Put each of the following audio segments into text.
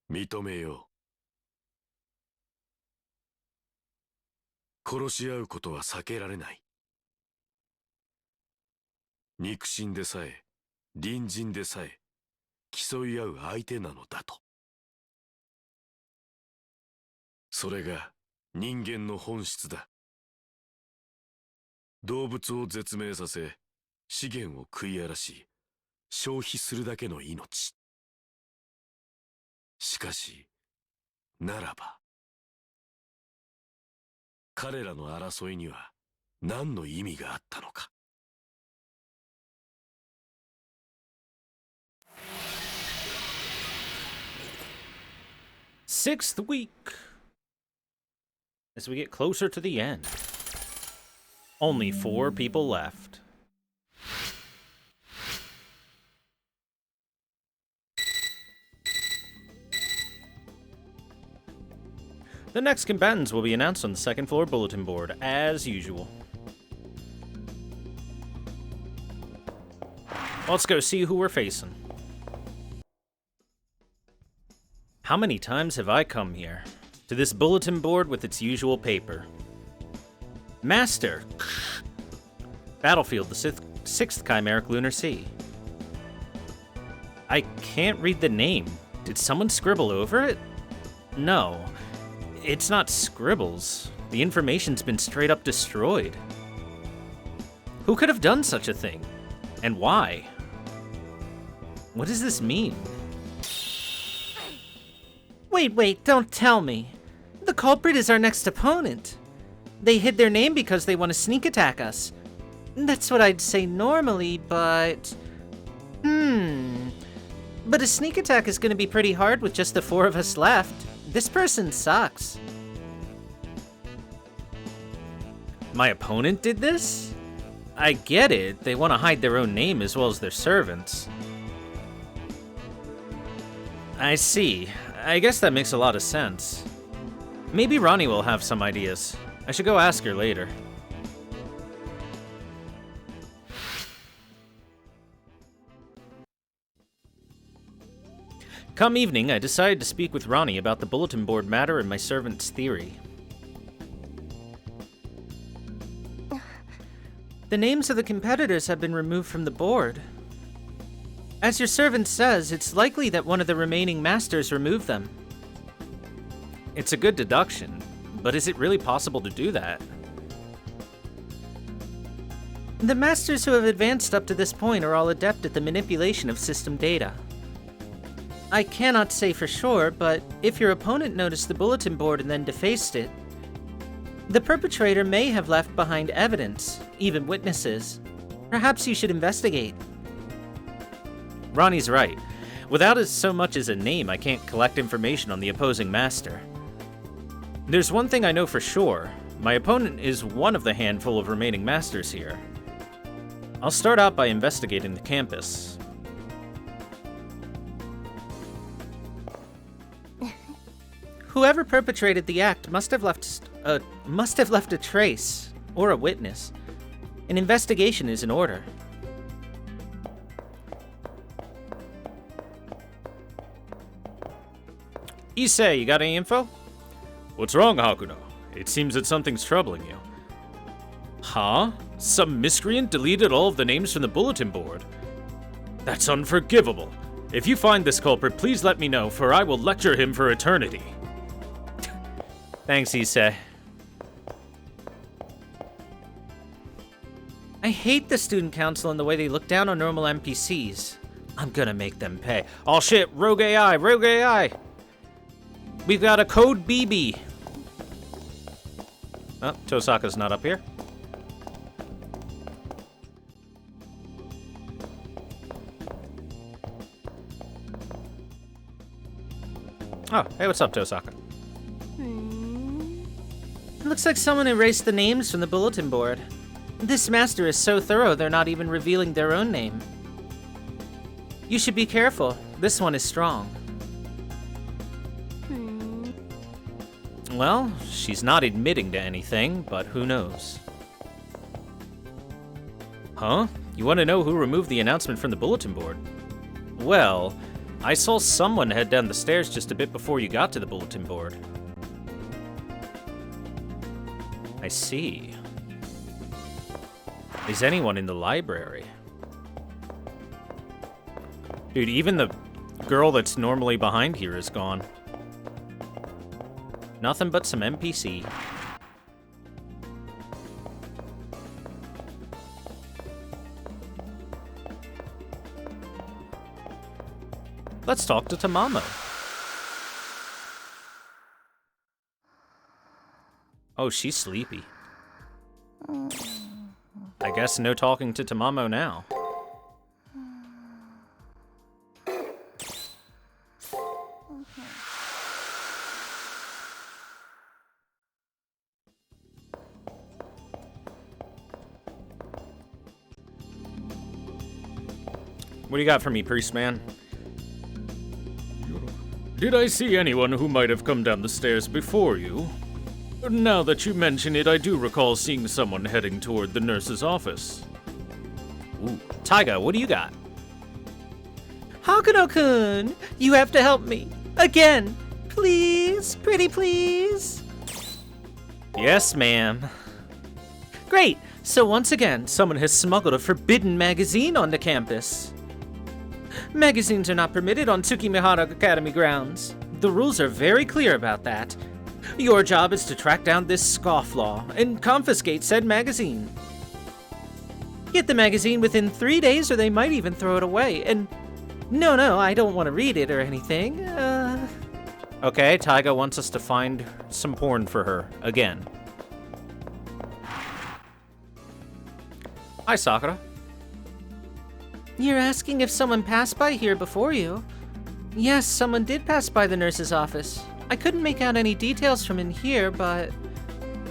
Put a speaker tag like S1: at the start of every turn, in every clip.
S1: 認めよう。殺し合うことは避けられない。肉親でさえ、隣人でさえ、競い合う相手なのだと。それが人間の本質だ。動物を絶命させ、資源を食い荒らし、消費するだけの命。しかし、ならば、彼らの争いには何の意味があったのか。
S2: Sixth week. As we get closer to the end. Only 4 people left. The next combatants will be announced on the second floor bulletin board, as usual. Let's go see who we're facing. How many times have I come here? To this bulletin board with its usual paper. Master! Battlefield, the 6th Chimeric Lunar Sea. I can't read the name. Did someone scribble over it? No. It's not scribbles. The information's been straight up destroyed. Who could have done such a thing? And why? What does this mean?
S3: Wait, don't tell me. The culprit is our next opponent. They hid their name because they want to sneak attack us. That's what I'd say normally, but... But a sneak attack is going to be pretty hard with just the 4 of us left. This person sucks.
S2: My opponent did this? I get it. They want to hide their own name as well as their servants. I see. I guess that makes a lot of sense. Maybe Ronnie will have some ideas. I should go ask her later. Come evening, I decided to speak with Ronnie about the bulletin board matter and my servant's theory.
S3: The names of the competitors have been removed from the board. As your servant says, it's likely that one of the remaining masters removed them.
S2: It's a good deduction, but is it really possible to do that?
S3: The masters who have advanced up to this point are all adept at the manipulation of system data. I cannot say for sure, but if your opponent noticed the bulletin board and then defaced it, the perpetrator may have left behind evidence, even witnesses. Perhaps you should investigate.
S2: Ronnie's right. Without so much as a name, I can't collect information on the opposing master. There's one thing I know for sure. My opponent is one of the handful of remaining masters here. I'll start out by investigating the campus.
S3: Whoever perpetrated the act must have left a trace, or a witness. An investigation is in order.
S2: Issei, you got any info? What's wrong, Hakuno? It seems that something's troubling you. Huh? Some miscreant deleted all of the names from the bulletin board? That's unforgivable. If you find this culprit, please let me know, for I will lecture him for eternity. Thanks, Issei.
S3: I hate the student council and the way they look down on normal NPCs.
S2: I'm gonna make them pay. Oh shit, rogue AI, rogue AI! We've got a code BB. Oh, Tosaka's not up here. Oh, hey, what's up, Tosaka?
S3: It looks like someone erased the names from the bulletin board. This master is so thorough they're not even revealing their own name. You should be careful. This one is strong.
S2: Well, she's not admitting to anything, but who knows? Huh? You want to know who removed the announcement from the bulletin board? Well, I saw someone head down the stairs just a bit before you got to the bulletin board. I see. Is anyone in the library? Dude, even the girl that's normally behind here is gone. Nothing but some NPC. Let's talk to Tamamo. Oh, she's sleepy. I guess no talking to Tamamo now. What do you got for me, priest man? Did I see anyone who might have come down the stairs before you? Now that you mention it, I do recall seeing someone heading toward the nurse's office. Ooh. Taiga, what do you got?
S3: Hakuno-kun, you have to help me. Again. Please, pretty please.
S2: Yes, ma'am.
S3: Great. So once again, someone has smuggled a forbidden magazine onto campus. Magazines are not permitted on Tsukimihara Academy grounds. The rules are very clear about that. Your job is to track down this scofflaw and confiscate said magazine. Get the magazine within 3 days or they might even throw it away. And no, I don't want to read it or anything.
S2: Okay, Taiga wants us to find some porn for her, again. Hi, Sakura.
S3: You're asking if someone passed by here before you? Yes, someone did pass by the nurse's office. I couldn't make out any details from in here, but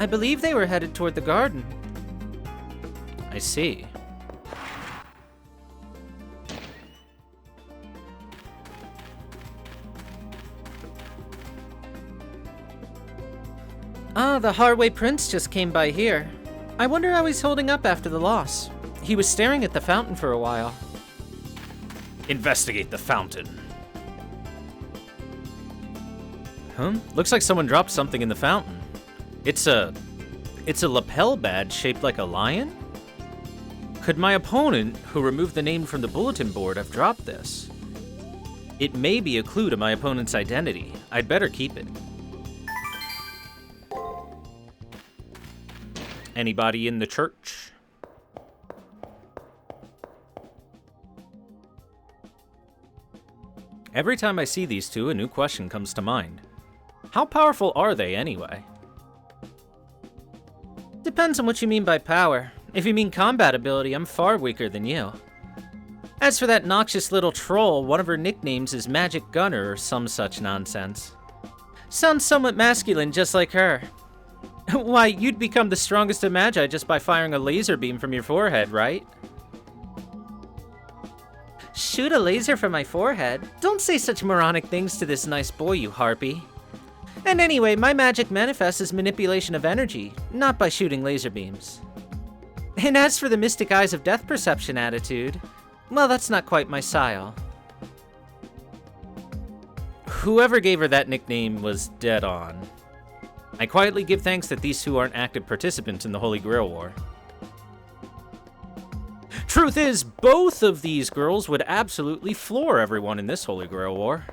S3: I believe they were headed toward the garden.
S2: I see.
S3: Ah, the Harway Prince just came by here. I wonder how he's holding up after the loss. He was staring at the fountain for a while.
S2: Investigate the fountain. Huh? Looks like someone dropped something in the fountain. It's a lapel badge shaped like a lion? Could my opponent, who removed the name from the bulletin board, have dropped this? It may be a clue to my opponent's identity. I'd better keep it. Anybody in the church? Every time I see these two, a new question comes to mind. How powerful are they anyway?
S3: Depends on what you mean by power. If you mean combat ability, I'm far weaker than you. As for that noxious little troll, one of her nicknames is Magic Gunner or some such nonsense. Sounds somewhat masculine, just like her. Why, you'd become the strongest of Magi just by firing a laser beam from your forehead, right? Shoot a laser from my forehead? Don't say such moronic things to this nice boy, you harpy. And anyway, my magic manifests as manipulation of energy, not by shooting laser beams. And as for the mystic eyes of death perception attitude, well, that's not quite my style.
S2: Whoever gave her that nickname was dead on. I quietly give thanks that these two aren't active participants in the Holy Grail War. Truth is, both of these girls would absolutely floor everyone in this Holy Grail War.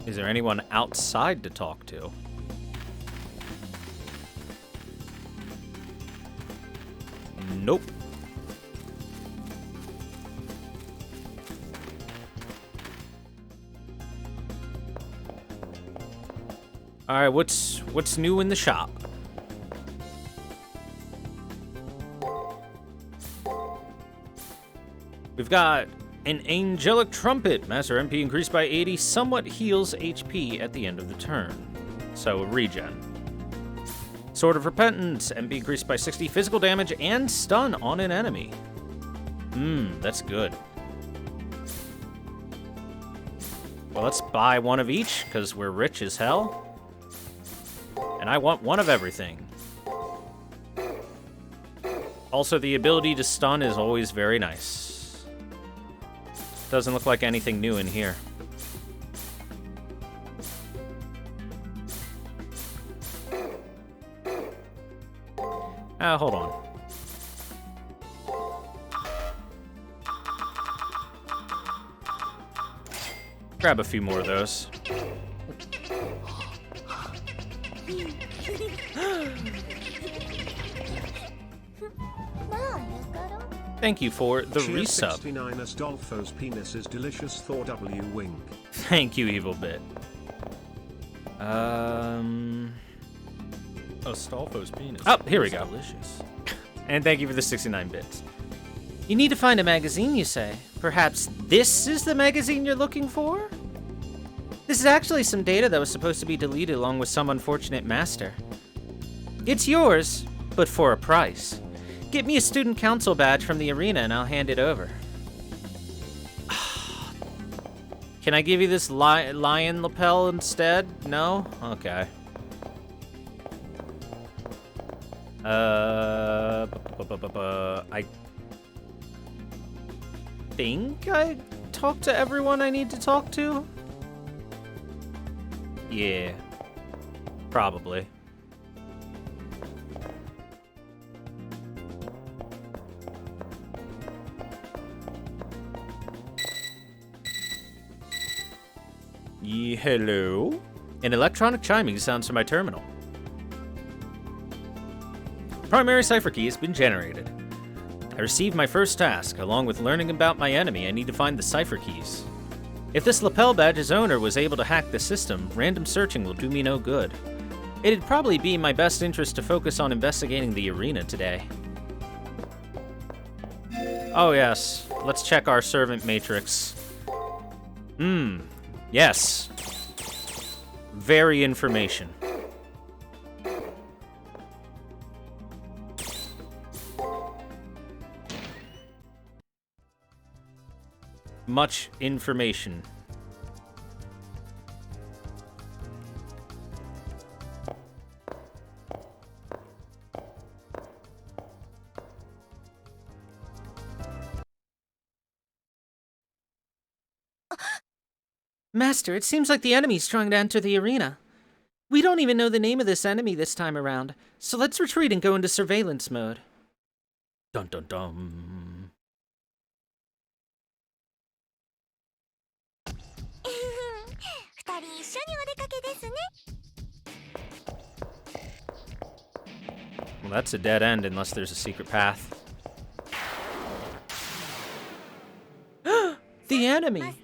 S2: Is there anyone outside to talk to? Nope. All right, what's new in the shop? We've got an angelic trumpet. Master MP increased by 80, somewhat heals HP at the end of the turn. So regen. Sword of Repentance, MP increased by 60, physical damage and stun on an enemy. That's good. Well, let's buy one of each, because we're rich as hell. And I want one of everything. Also, the ability to stun is always very nice. Doesn't look like anything new in here. Hold on. Grab a few more of those. Thank you for the resub.
S4: 69 Astolfo's penis is delicious. ThorW wink.
S2: Thank you, Evil Bit. Astolfo's penis. Oh, here we go. Delicious. And thank you for the 69 bits.
S3: You need to find a magazine, you say? Perhaps this is the magazine you're looking for? This is actually some data that was supposed to be deleted along with some unfortunate master. It's yours, but for a price. Get me a student council badge from the arena and I'll hand it over. Can I give you this lion lapel instead? No? Okay. I think I talked to everyone I need to talk to? Yeah. Probably.
S2: Hello? An electronic chiming sounds from my terminal. Primary cipher key has been generated. I received my first task. Along with learning about my enemy, I need to find the cipher keys. If this lapel badge's owner was able to hack the system, random searching will do me no good. It'd probably be in my best interest to focus on investigating the arena today. Oh yes, let's check our servant matrix. Yes. Very information. Much information.
S3: Master, it seems like the enemy's trying to enter the arena. We don't even know the name of this enemy this time around, so let's retreat and go into surveillance mode.
S2: Dun dun dun. Well, that's a dead end unless there's a secret path.
S3: The enemy!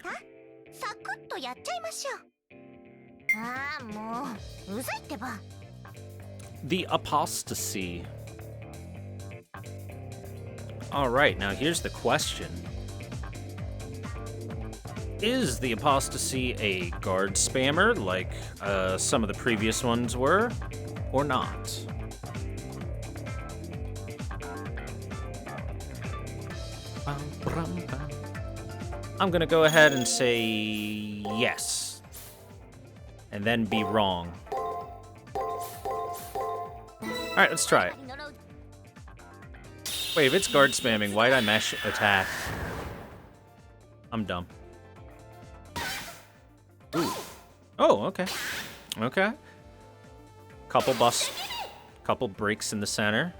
S2: The apostasy. Alright, now here's the question. Is the apostasy a guard spammer like some of the previous ones were, or not? I'm gonna go ahead and say yes, and then be wrong. Alright, let's try it. Wait, if it's guard spamming, why'd I mesh attack? I'm dumb. Ooh. Oh, okay. Okay. Couple breaks in the center.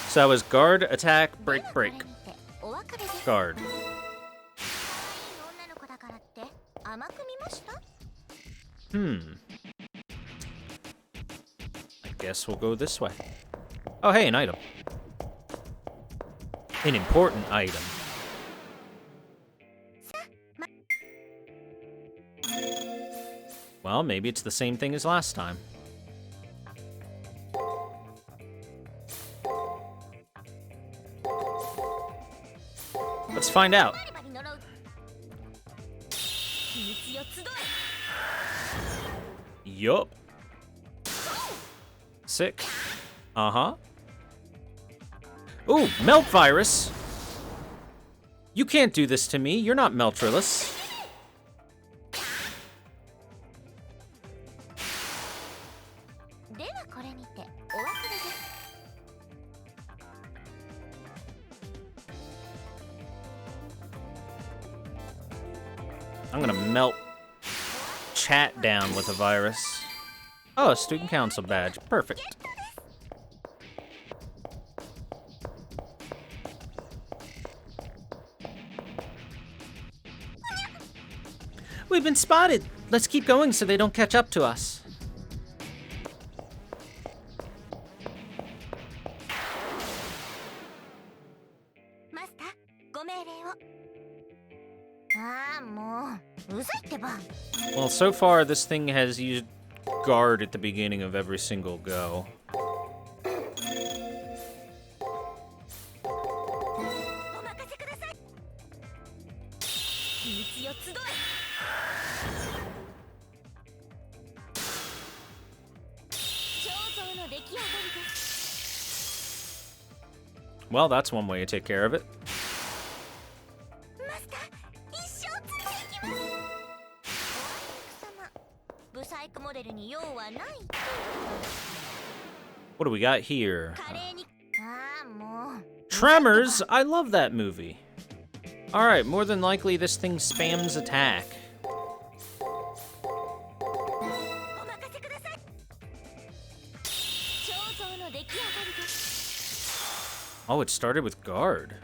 S2: So that was guard, attack, break, break. Guard. I guess we'll go this way. Oh, hey, an item. An important item. Well, maybe it's the same thing as last time. Let's find out. Yup. Sick. Uh-huh. Ooh, melt virus. You can't do this to me. You're not Meltrilus. I'm gonna melt chat down with a virus. Oh, a student council badge. Perfect.
S3: We've been spotted. Let's keep going so they don't catch up to us.
S2: Well, so far this thing has used guard at the beginning of every single go. Well, that's one way to take care of it. What do we got here? Tremors? I love that movie. Alright, more than likely this thing spams attack. Oh, it started with guard.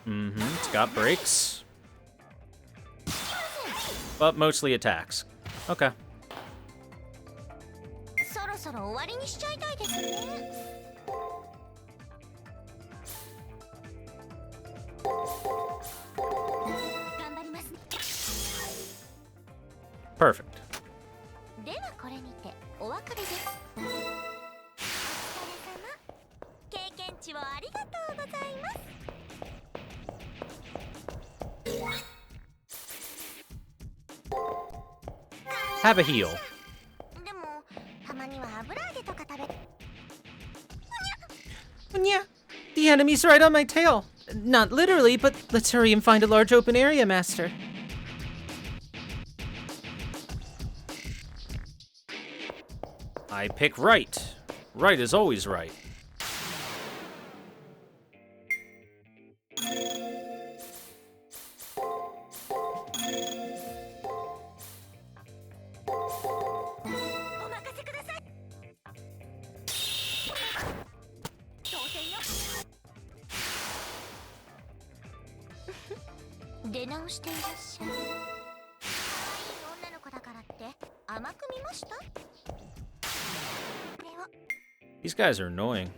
S2: It's got brakes. But mostly attacks. Okay. Perfect. Have a heal.
S3: Yeah, the enemy's right on my tail. Not literally, but let's hurry and find a large open area, Master.
S2: I pick right. Right is always right. These guys are annoying.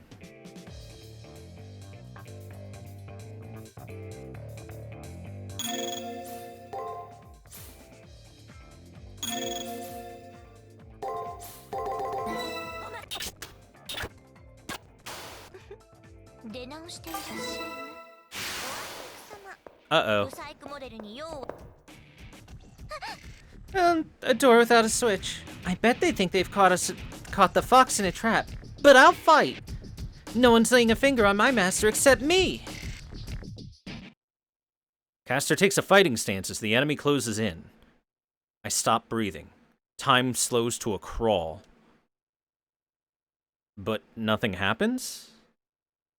S2: Uh-oh.
S3: A door without a switch. I bet they think they've caught the fox in a trap. But I'll fight. No one's laying a finger on my master except me.
S2: Caster takes a fighting stance as the enemy closes in. I stop breathing. Time slows to a crawl. But nothing happens?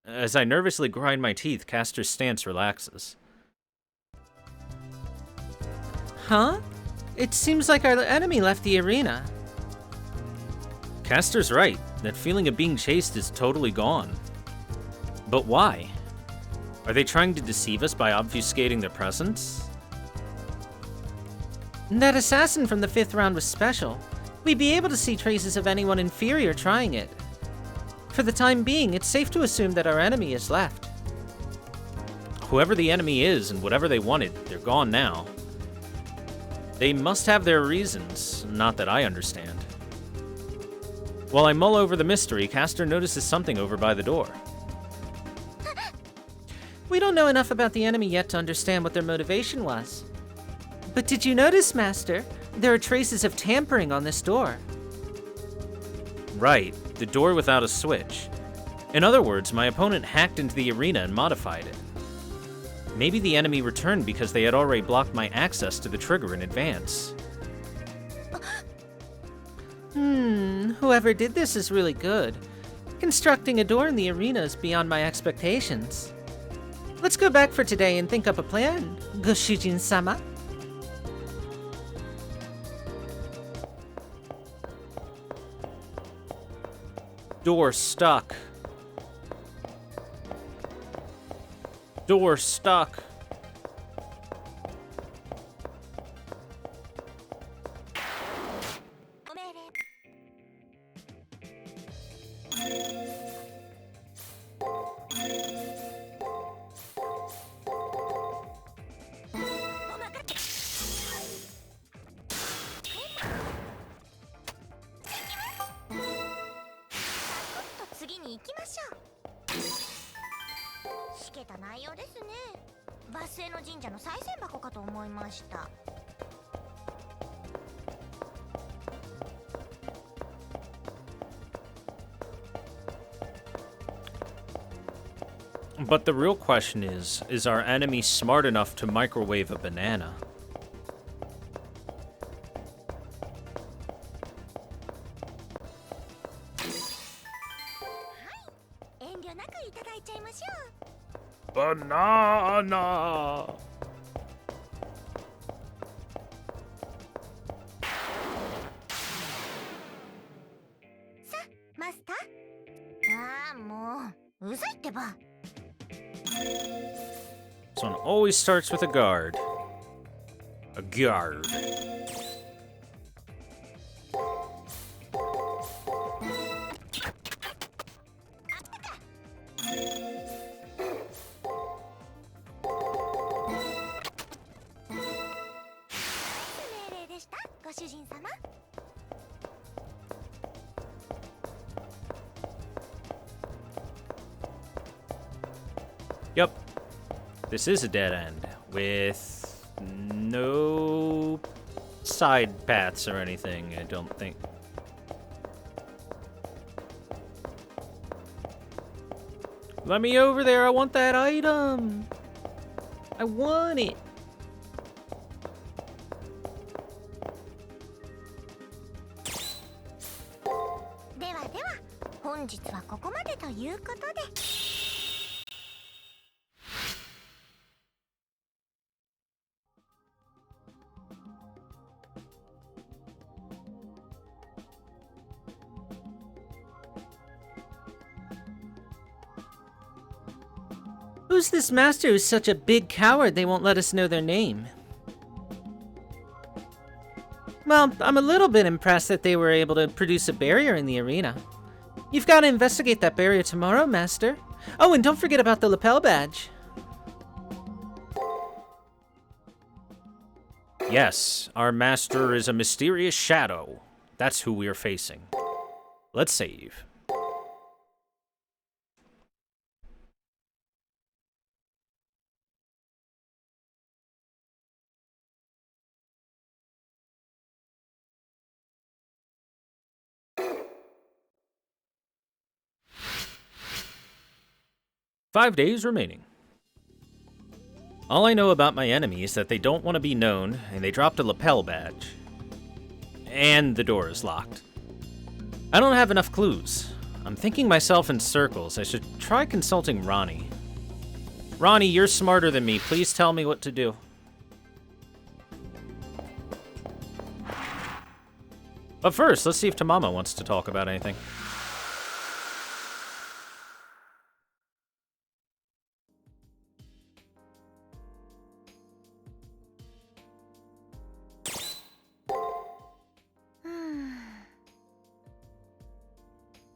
S2: As I nervously grind my teeth, Caster's stance relaxes.
S3: Huh? It seems like our enemy left the arena.
S2: Caster's right. That feeling of being chased is totally gone. But why? Are they trying to deceive us by obfuscating their presence?
S3: That assassin from the 5th round was special. We'd be able to see traces of anyone inferior trying it. For the time being, it's safe to assume that our enemy is left.
S2: Whoever the enemy is and whatever they wanted, they're gone now. They must have their reasons, not that I understand. While I mull over the mystery, Caster notices something over by the door.
S3: We don't know enough about the enemy yet to understand what their motivation was. But did you notice, Master? There are traces of tampering on this door.
S2: Right, the door without a switch. In other words, my opponent hacked into the arena and modified it. Maybe the enemy returned because they had already blocked my access to the trigger in advance.
S3: Whoever did this is really good. Constructing a door in the arena is beyond my expectations. Let's go back for today and think up a plan, Goshujin-sama.
S2: Door stuck. Door stuck. But the real question is our enemy smart enough to microwave a banana? Banana! This one always starts with a guard. A guard. Yep. This is a dead end with no side paths or anything, I don't think. Let me over there, I want that item. I want it.
S3: Who's this master who's such a big coward they won't let us know their name? Well, I'm a little bit impressed that they were able to produce a barrier in the arena. You've got to investigate that barrier tomorrow, Master. Oh, and don't forget about the lapel badge.
S2: Yes, our master is a mysterious shadow. That's who we're facing. Let's save. "5 days remaining. All I know about my enemy is that they don't want to be known, and they dropped a lapel badge. And the door is locked. I don't have enough clues. I'm thinking myself in circles. I should try consulting Ronnie. Ronnie, you're smarter than me. Please tell me what to do." But first, let's see if Tamamo wants to talk about anything.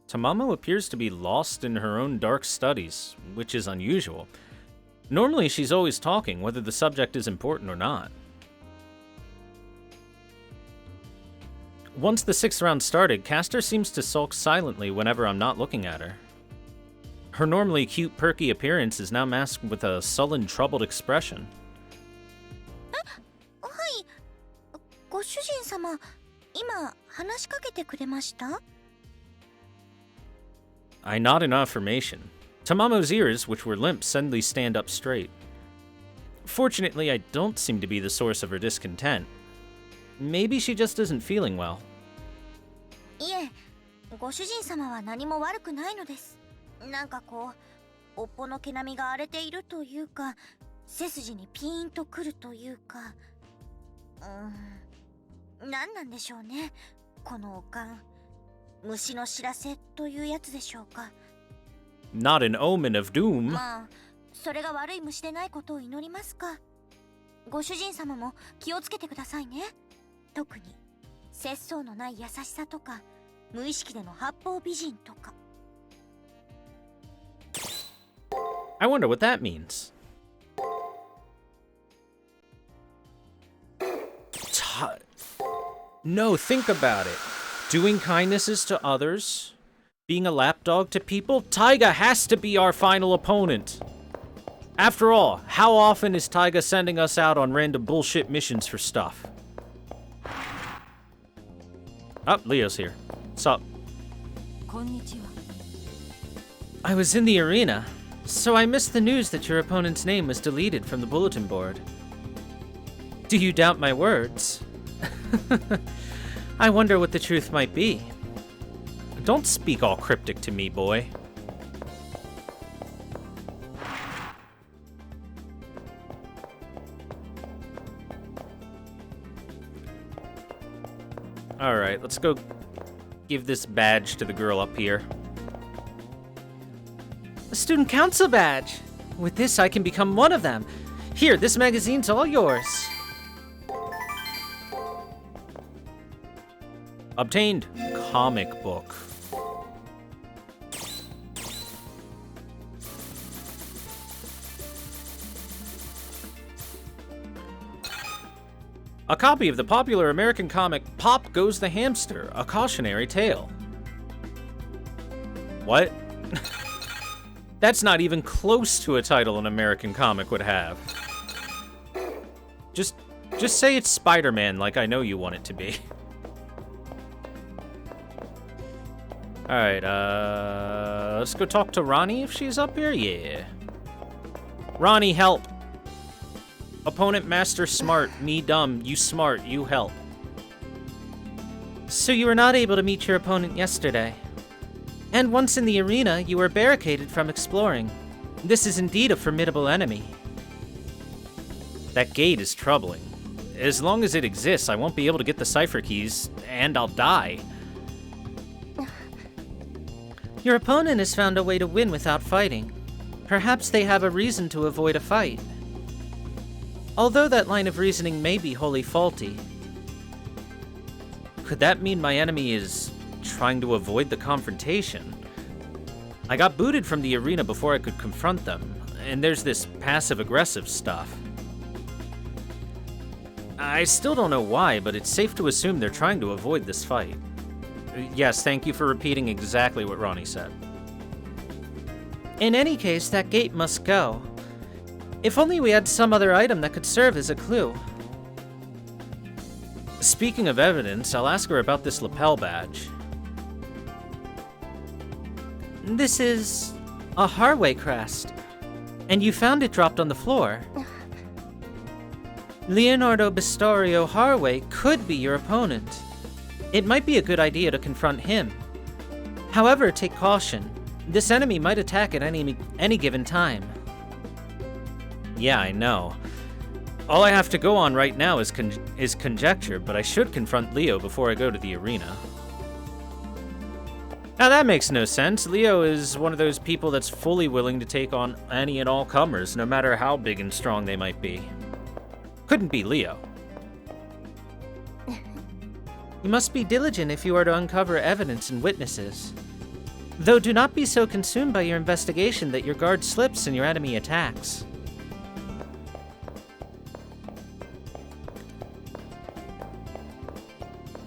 S2: Tamamo appears to be lost in her own dark studies, which is unusual. Normally she's always talking, whether the subject is important or not. Once the 6th round started, Castor seems to sulk silently whenever I'm not looking at her. Her normally cute, perky appearance is now masked with a sullen, troubled expression.
S5: はい。ご主人様、今話しかけてくれました？
S2: I nod in affirmation. Tamamo's ears, which were limp, suddenly stand up straight. Fortunately, I don't seem to be the source of her discontent. Maybe she just isn't feeling well.
S5: いえ、ご主人様は何も悪くないのです。なんかこう、おっぽの毛並みが荒れているというか、背筋にピーンとくるというか、何なんでしょうね、このおかん。虫の知らせというやつでしょうか。
S2: Not an omen of doom.
S5: まあ、それが悪い虫でないことを祈りますか。ご主人様も気をつけてくださいね。特に節操のない優しさとか、無意識での八方美人とか。
S2: I wonder what that means. No, think about it. Doing kindnesses to others, being a lapdog to people, Taiga has to be our final opponent. After all, how often is Taiga sending us out on random bullshit missions for stuff? Oh, Leo's here. What's up?
S3: I was in the arena, so I missed the news that your opponent's name was deleted from the bulletin board. Do you doubt my words? I wonder what the truth might be.
S2: Don't speak all cryptic to me, boy. Alright, let's go give this badge to the girl up here.
S3: A student council badge! With this, I can become one of them. Here, this magazine's all yours.
S2: Obtained comic book. A copy of the popular American comic Pop Goes the Hamster, a cautionary tale. What? That's not even close to a title an American comic would have. Just say it's Spider-Man like I know you want it to be. Alright, let's go talk to Ronnie if she's up here. Yeah. Ronnie, help. Opponent master smart, me dumb, you smart, you help.
S3: So you were not able to meet your opponent yesterday. And once in the arena, you were barricaded from exploring. This is indeed a formidable enemy.
S2: That gate is troubling. As long as it exists, I won't be able to get the cipher keys, and I'll die.
S3: Your opponent has found a way to win without fighting. Perhaps they have a reason to avoid a fight. Although that line of reasoning may be wholly faulty.
S2: Could that mean my enemy is trying to avoid the confrontation? I got booted from the arena before I could confront them, and there's this passive-aggressive stuff. I still don't know why, but it's safe to assume they're trying to avoid this fight. Yes, thank you for repeating exactly what Ronnie said.
S3: In any case, that gate must go. If only we had some other item that could serve as a clue.
S2: Speaking of evidence, I'll ask her about this lapel badge.
S3: This is a Harway crest, and you found it dropped on the floor. Leonardo Bistorio Harway could be your opponent. It might be a good idea to confront him. However, take caution. This enemy might attack at any given time.
S2: Yeah, I know. All I have to go on right now is conjecture, but I should confront Leo before I go to the arena. Now that makes no sense. Leo is one of those people that's fully willing to take on any and all comers, no matter how big and strong they might be. Couldn't be Leo.
S3: You must be diligent if you are to uncover evidence and witnesses. Though do not be so consumed by your investigation that your guard slips and your enemy attacks.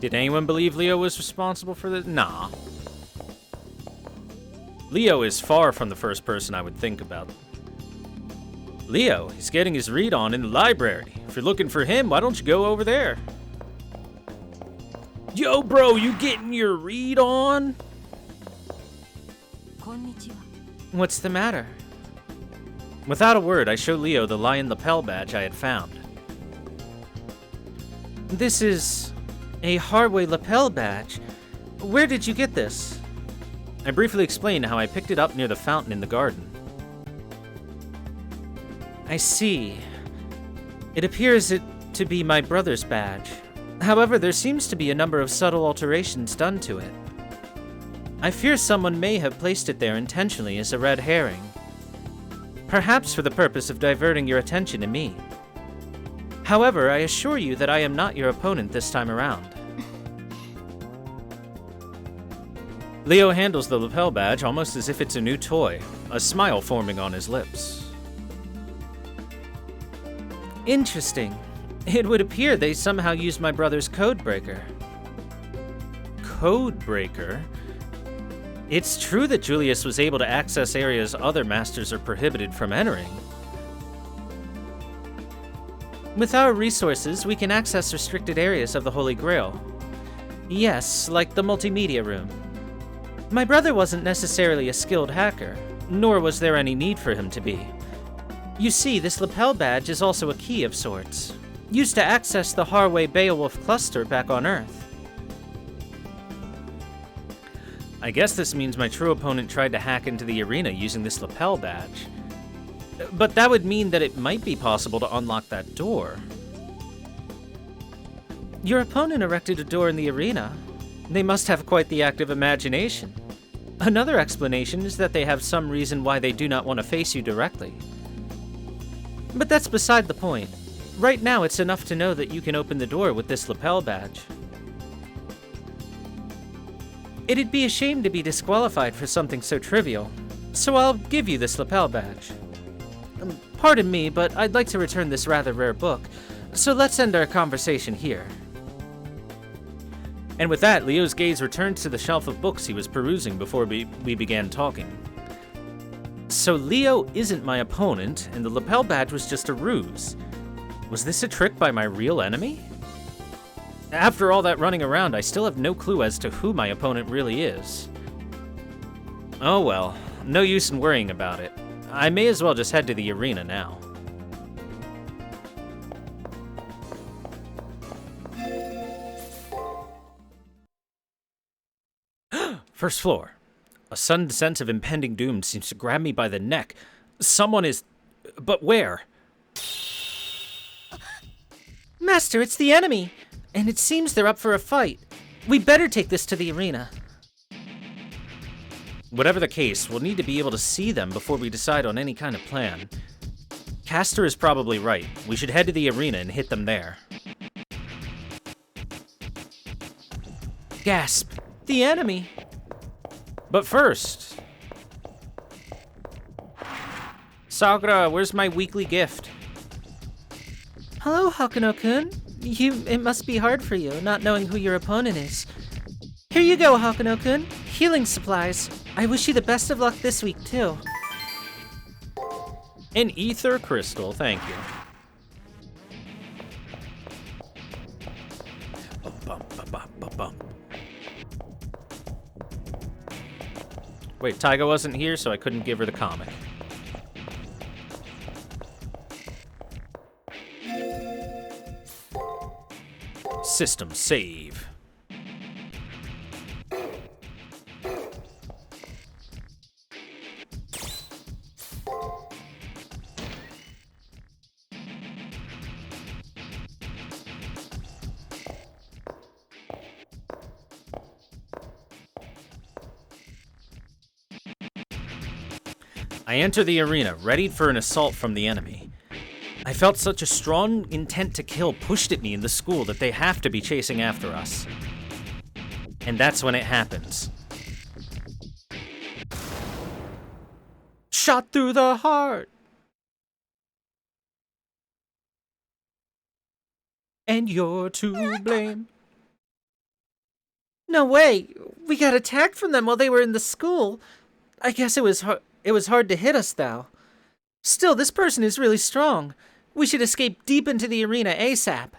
S2: Did anyone believe Leo was responsible for this? Nah. Leo is far from the first person I would think about. Leo, he's getting his read on in the library. If you're looking for him, why don't you go over there? Yo, bro, you getting your read on?
S3: What's the matter?
S2: Without a word, I show Leo the lion lapel badge I had found.
S3: This is a Harway lapel badge. Where did you get this?
S2: I briefly explained how I picked it up near the fountain in the garden.
S3: I see. It appears it to be my brother's badge. However, there seems to be a number of subtle alterations done to it. I fear someone may have placed it there intentionally as a red herring. Perhaps for the purpose of diverting your attention to me. However, I assure you that I am not your opponent this time around.
S2: Leo handles the lapel badge almost as if it's a new toy, a smile forming on his lips.
S3: Interesting. It would appear they somehow used my brother's codebreaker.
S2: Codebreaker? It's true that Julius was able to access areas other masters are prohibited from entering.
S3: With our resources, we can access restricted areas of the Holy Grail. Yes, like the multimedia room. My brother wasn't necessarily a skilled hacker, nor was there any need for him to be. You see, this lapel badge is also a key of sorts, used to access the Harway Beowulf cluster back on Earth.
S2: I guess this means my true opponent tried to hack into the arena using this lapel badge. But that would mean that it might be possible to unlock that door.
S3: Your opponent erected a door in the arena. They must have quite the active imagination. Another explanation is that they have some reason why they do not want to face you directly. But that's beside the point. Right now, it's enough to know that you can open the door with this lapel badge. It'd be a shame to be disqualified for something so trivial, so I'll give you this lapel badge. Pardon me, but I'd like to return this rather rare book, so let's end our conversation here.
S2: And with that, Leo's gaze returned to the shelf of books he was perusing before we began talking. So Leo isn't my opponent, and the lapel badge was just a ruse. Was this a trick by my real enemy? After all that running around, I still have no clue as to who my opponent really is. Oh well, no use in worrying about it. I may as well just head to the arena now. First floor. A sudden sense of impending doom seems to grab me by the neck. Someone is... But where?
S3: Master, it's the enemy! And it seems they're up for a fight. We better take this to the arena.
S2: Whatever the case, we'll need to be able to see them before we decide on any kind of plan. Castor is probably right. We should head to the arena and hit them there.
S3: Gasp! The enemy!
S2: But first... Sakura, where's my weekly gift?
S3: Hello, Hakuno-kun. It must be hard for you, not knowing who your opponent is. Here you go, Hakuno-kun. Healing supplies. I wish you the best of luck this week, too.
S2: An ether crystal, thank you. Wait, Taiga wasn't here, so I couldn't give her the comic. System save. I enter the arena, readied for an assault from the enemy. I felt such a strong intent to kill pushed at me in the school that they have to be chasing after us. And that's when it happens.
S3: Shot through the heart! And you're to blame. No way! We got attacked from them while they were in the school. I guess it was hard to hit us, though. Still, this person is really strong. We should escape deep into the arena ASAP.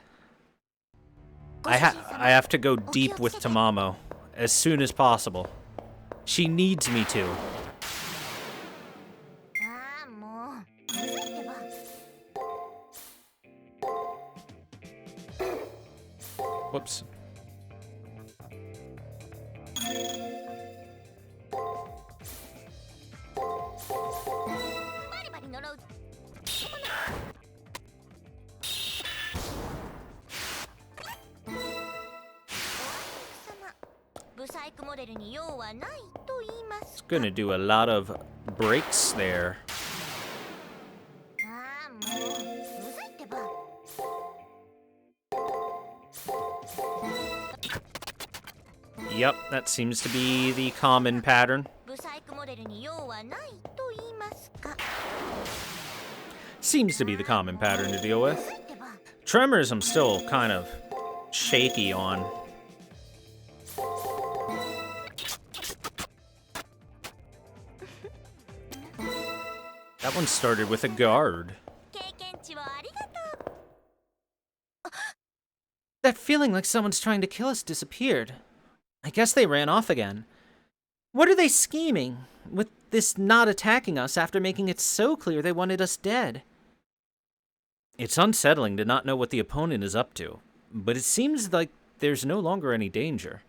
S2: I have to go deep with Tamamo, as soon as possible. She needs me to. Whoops.
S5: バリバリ呪う。ブサイクモデルに用はないと言います
S2: It's gonna do a lot of breaks there.
S5: ああ、もううざいってば。
S2: Yep, that seems to be the common pattern.
S5: ブサイクモデルに用はないと言いますか。
S2: Seems to be the common pattern to deal
S5: う
S2: with.
S5: ざいってば。
S2: Tremors, I'm still kind of shaky on. That one started with a guard.
S5: 経験値をありがとう。
S3: That feeling like someone's trying to kill us disappeared. I guess they ran off again. What are they scheming with this not attacking us after making it so clear they wanted us dead?
S2: It's unsettling to not know what the opponent is up to, but it seems like there's no longer any danger.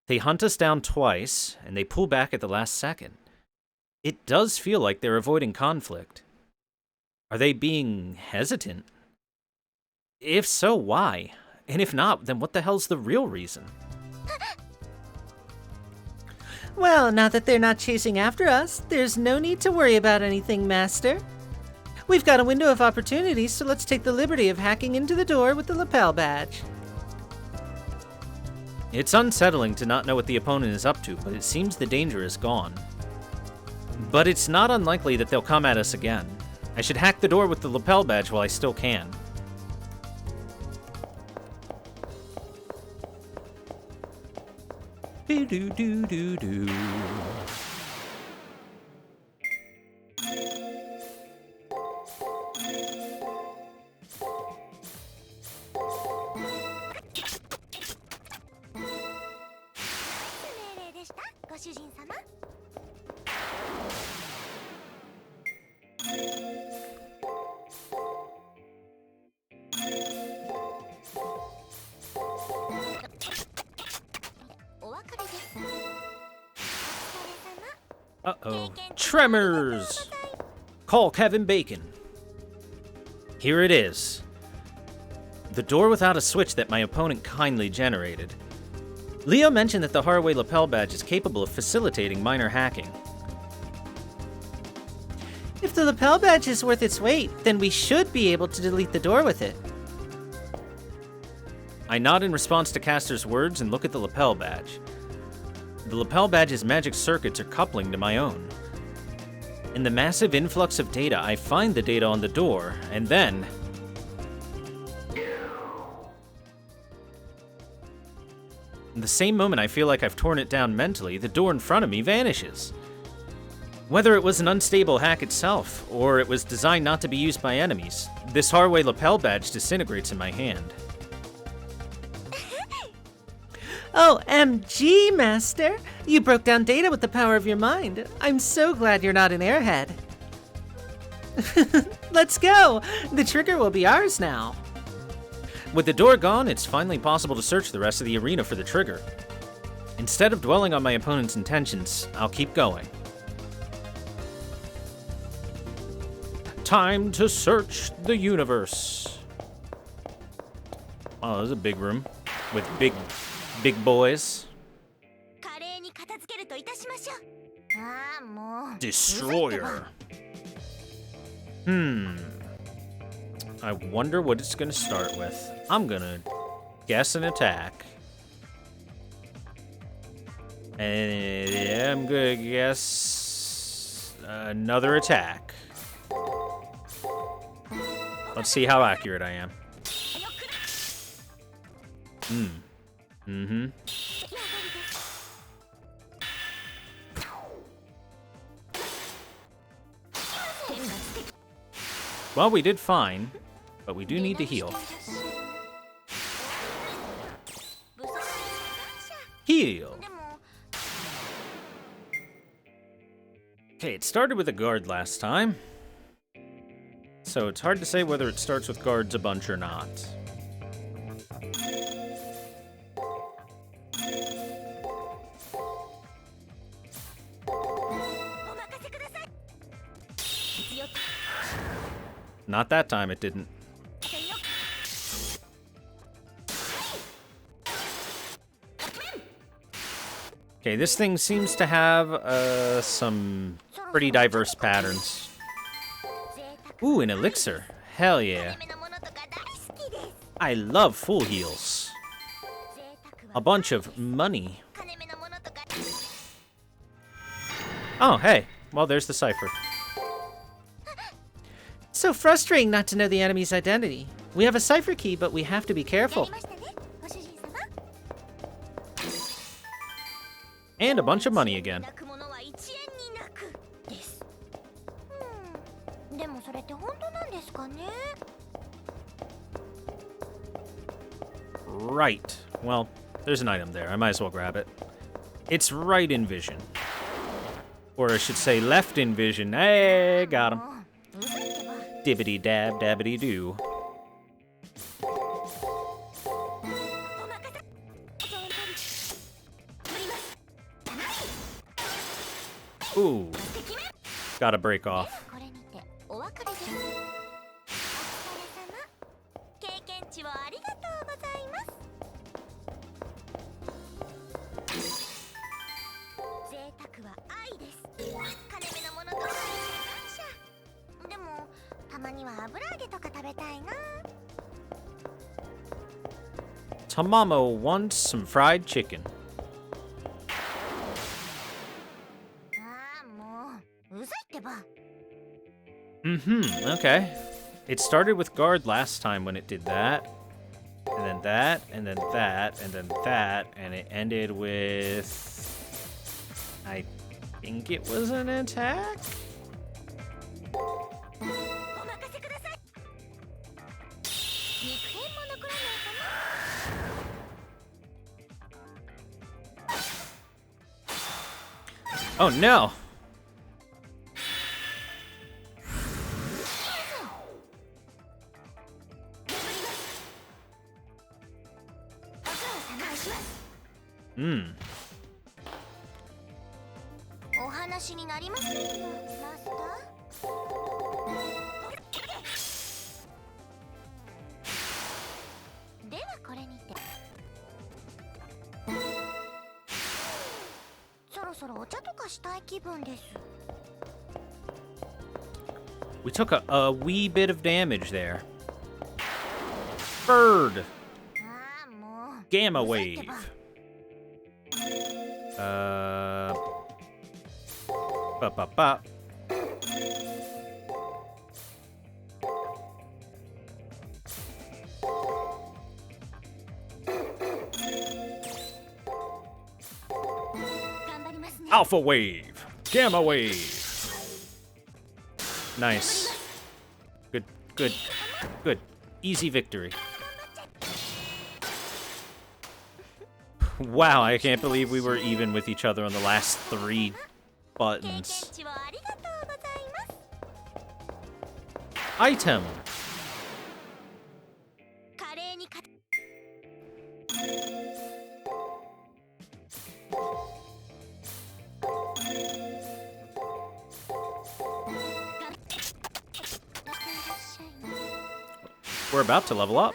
S2: They hunt us down twice, and they pull back at the last second. It does feel like they're avoiding conflict. Are they being hesitant? If so, why? And if not, then what the hell's the real reason?
S3: Well, now that they're not chasing after us, there's no need to worry about anything, Master. We've got a window of opportunity, so let's take the liberty of hacking into the door with the lapel badge.
S2: It's unsettling to not know what the opponent is up to, but it seems the danger is gone. But it's not unlikely that they'll come at us again. I should hack the door with the lapel badge while I still can. Do-do-do-do-do. Uh-oh. Tremors! Call Kevin Bacon. Here it is. The door without a switch that my opponent kindly generated. Leo mentioned that the Haraway lapel badge is capable of facilitating minor hacking.
S3: If the lapel badge is worth its weight, then we should be able to delete the door with it.
S2: I nod in response to Caster's words and look at the lapel badge. The lapel badge's magic circuits are coupling to my own. In the massive influx of data, I find the data on the door, and then... in the same moment I feel like I've torn it down mentally, the door in front of me vanishes. Whether it was an unstable hack itself, or it was designed not to be used by enemies, this Haraway lapel badge disintegrates in my hand.
S3: OMG, Master! You broke down data with the power of your mind. I'm so glad you're not an airhead. Let's go! The trigger will be ours now.
S2: With the door gone, it's finally possible to search the rest of the arena for the trigger. Instead of dwelling on my opponent's intentions, I'll keep going. Time to search the universe. Oh, there's a big room with big boys.
S5: 華麗に片付けるといたしましょう。ああ、もう。
S2: Destroyer. I wonder what it's gonna start with. I'm gonna guess an attack. And I'm gonna guess another attack. Let's see how accurate I am. Well, we did fine, but we do need to heal. Heal! Okay, it started with a guard last time, so it's hard to say whether it starts with guards a bunch or not. Not that time, it didn't. Okay, this thing seems to have some pretty diverse patterns. Ooh, an elixir. Hell yeah. I love full heals. A bunch of money. Oh, hey. Well, there's the cipher.
S3: So frustrating not to know the enemy's identity. We have a cipher key, but we have to be careful.
S2: And a bunch of money again. Right. Well, there's an item there. I might as well grab it. It's right in vision. Or I should say left in vision. Hey, got him. Dibbity dab dabbity doo. Ooh. Gotta break off. Tamamo wants some fried chicken. Okay. It started with guard last time when it did that. And then that, and then that, and then that, and it ended with... I think it was an attack? Oh no! Hmm. We took a wee bit of damage there. Bird! Gamma wave! Ba-ba-ba. Alpha wave! Gamma wave! Nice. Good, good, good. Easy victory. Wow, I can't believe we were even with each other on the last 3 buttons. Item. We're about to level up.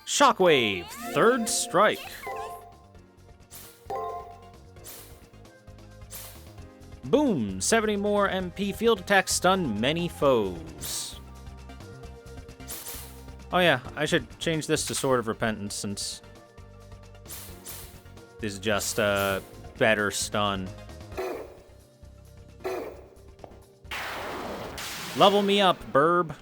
S2: Shockwave, 3rd strike. Boom, 70 more MP field attack stun many foes. Oh yeah, I should change this to Sword of Repentance since this is just a better stun. Level me up, burb.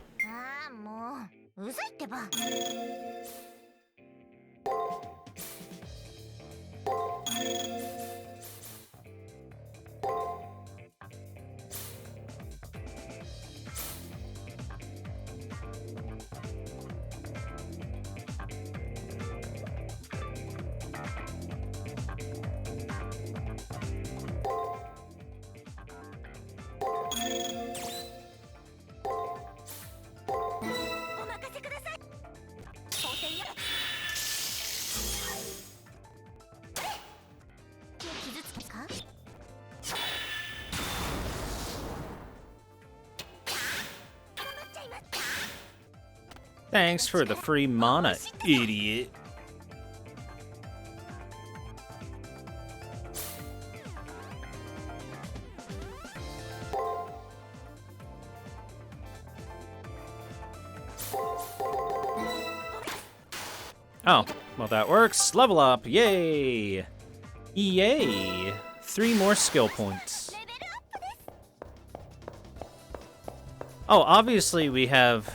S2: Thanks for the free mana, idiot. Oh, well that works. Level up, yay! Yay! 3 more skill points. Oh, obviously we have...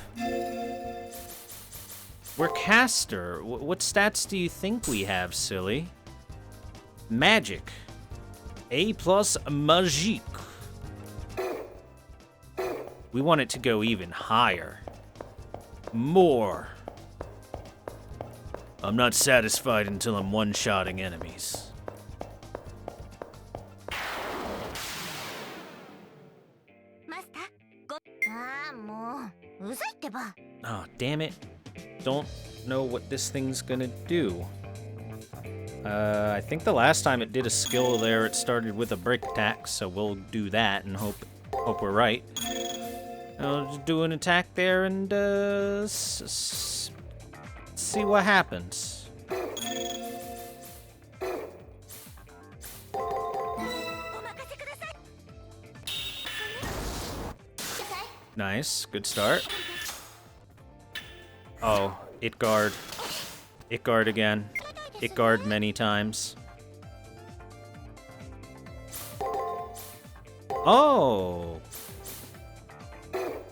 S2: We're caster. What stats do you think we have, silly? Magic. A plus magique. We want it to go even higher. More. I'm not satisfied until I'm one-shotting enemies. Oh, damn it. Don't know what this thing's gonna do. I think the last time it did a skill there, it started with a brick attack, so we'll do that and hope we're right. I'll just do an attack there and see what happens. Nice, good start. Oh, it guard. It guard again. It guard many times. Oh!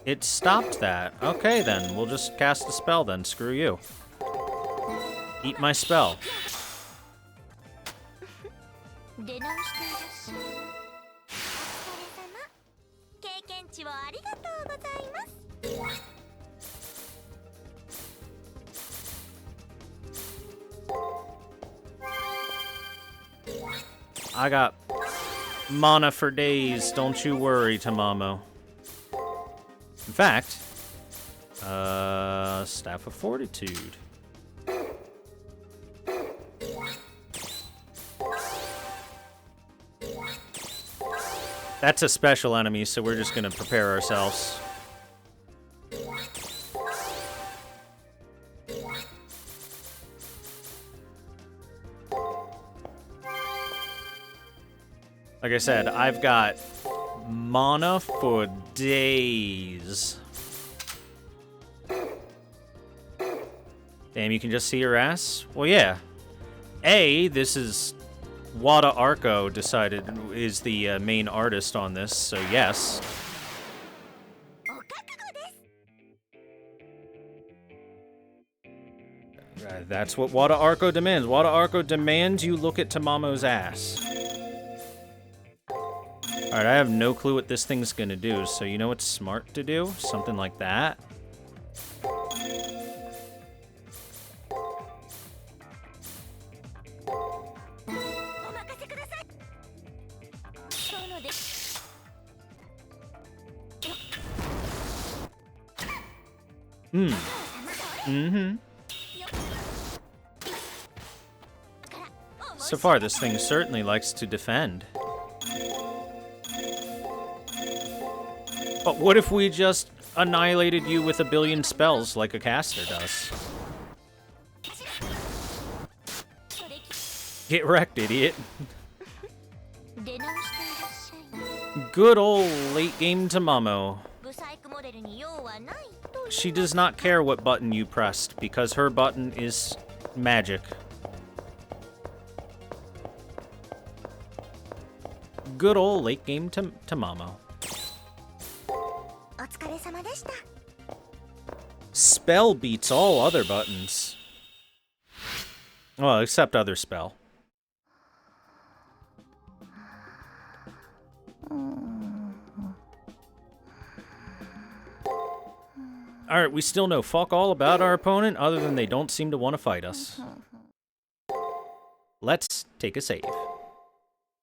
S2: It stopped that. Okay then, we'll just cast a spell then, screw you. Eat my spell. I got mana for days, don't you worry, Tamamo. In fact, Staff of Fortitude. That's a special enemy, so we're just gonna prepare ourselves. Like I said, I've got mana for days. Damn, you can just see your ass? Well, yeah. This is... Wada Arco decided is the main artist on this, so yes. That's what Wada Arco demands. Wada Arco demands you look at Tamamo's ass. Alright, I have no clue what this thing's gonna do, so you know what's smart to do? Something like that. So far, this thing certainly likes to defend. But what if we just annihilated you with a billion spells like a caster does? Get wrecked, idiot. Good old late game Tamamo. She does not care what button you pressed, because her button is magic. Good old late game Tamamo. Spell beats all other buttons. Well, except other spell. Alright, we still know fuck all about our opponent, other than they don't seem to want to fight us. Let's take a save.